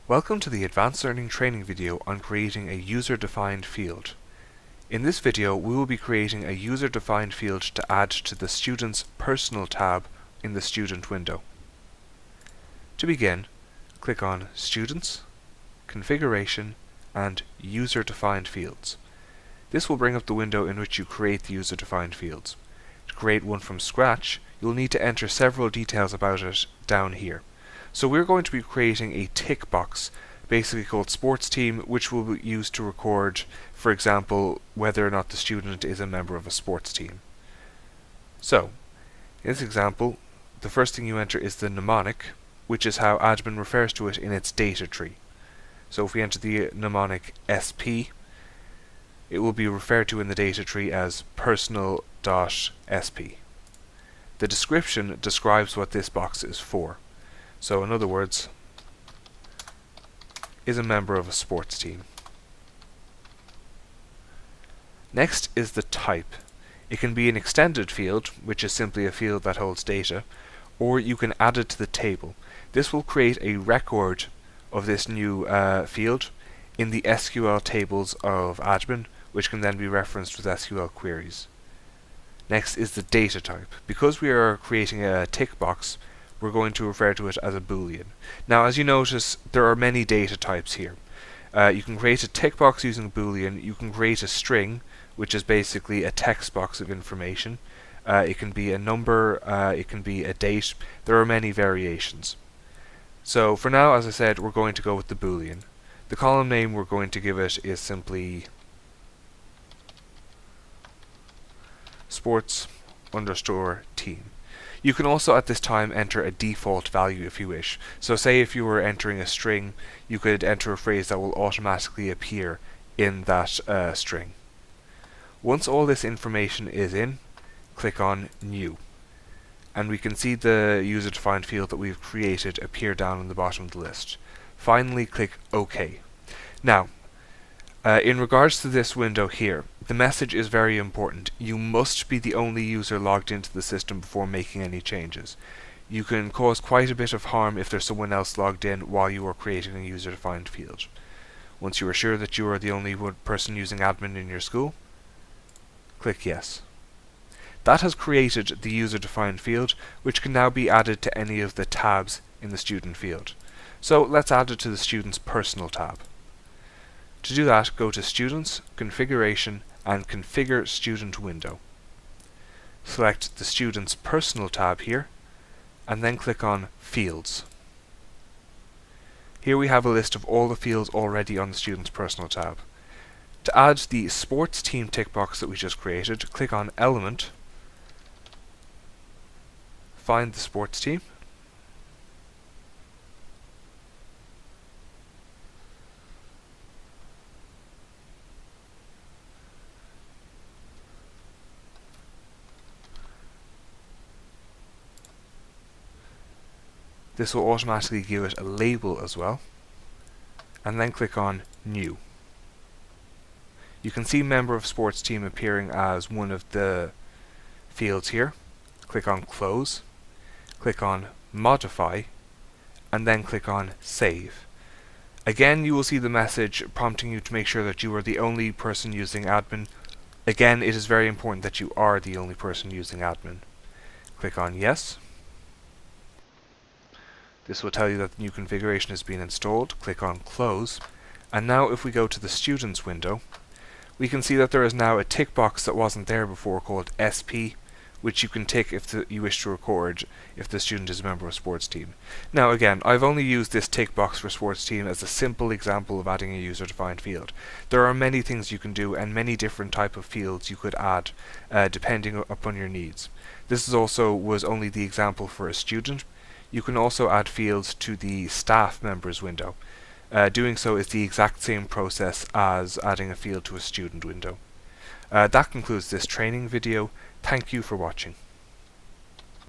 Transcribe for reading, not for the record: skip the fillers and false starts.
Welcome to the Advanced Learning training video on creating a user-defined field. In this video, we will be creating a user-defined field to add to the Student's Personal tab in the Student window. To begin, click on Students, Configuration, and User-Defined Fields. This will bring up the window in which you create the user-defined fields. To create one from scratch, you'll need to enter several details about it down here. So we're going to be creating a tick box, basically called sports team, which will be used to record, for example, whether or not the student is a member of a sports team. So, in this example, the first thing you enter is the mnemonic, which is how admin refers to it in its data tree. So if we enter the mnemonic SP, it will be referred to in the data tree as personal.sp. The description describes what this box is for. So in other words, is a member of a sports team. Next is the type. It can be an extended field, which is simply a field that holds data, or you can add it to the table. This will create a record of this new field in the SQL tables of admin, which can then be referenced with SQL queries. Next is the data type. Because we are creating a tick box, we're going to refer to it as a boolean. Now, as you notice, there are many data types here. You can create a tick box using boolean. You can create a string, which is basically a text box of information. It can be a number, it can be a date. There are many variations. So for now, as I said, we're going to go with the boolean. The column name we're going to give it is simply sports_team. You can also at this time enter a default value if you wish. So say if you were entering a string, you could enter a phrase that will automatically appear in that string. Once all this information is in, click on New. And we can see the user-defined field that we've created appear down in the bottom of the list. Finally, click OK. Now, in regards to this window here, the message is very important. You must be the only user logged into the system before making any changes. You can cause quite a bit of harm if there's someone else logged in while you are creating a user-defined field. Once you are sure that you are the only person using admin in your school, click Yes. That has created the user-defined field, which can now be added to any of the tabs in the student field. So let's add it to the student's personal tab. To do that, go to Students, Configuration, and Configure Student window. Select the Student's Personal tab here, and then click on Fields. Here we have a list of all the fields already on the Student's Personal tab. To add the Sports Team tick box that we just created, click on Element, find the Sports Team, this will automatically give it a label as well, and then click on New. You can see Member of Sports Team appearing as one of the fields here. Click on Close, click on Modify, and then click on Save. Again, you will see the message prompting you to make sure that you are the only person using admin. Again, it is very important that you are the only person using admin. Click on Yes. This will tell you that the new configuration has been installed. Click on Close. And now if we go to the Students window, we can see that there is now a tick box that wasn't there before called SP, which you can tick if you wish to record if the student is a member of a sports team. Now again, I've only used this tick box for sports team as a simple example of adding a user-defined field. There are many things you can do and many different type of fields you could add depending upon your needs. This was only the example for a student. You can also add fields to the staff members window. Doing so is the exact same process as adding a field to a student window. That concludes this training video. Thank you for watching.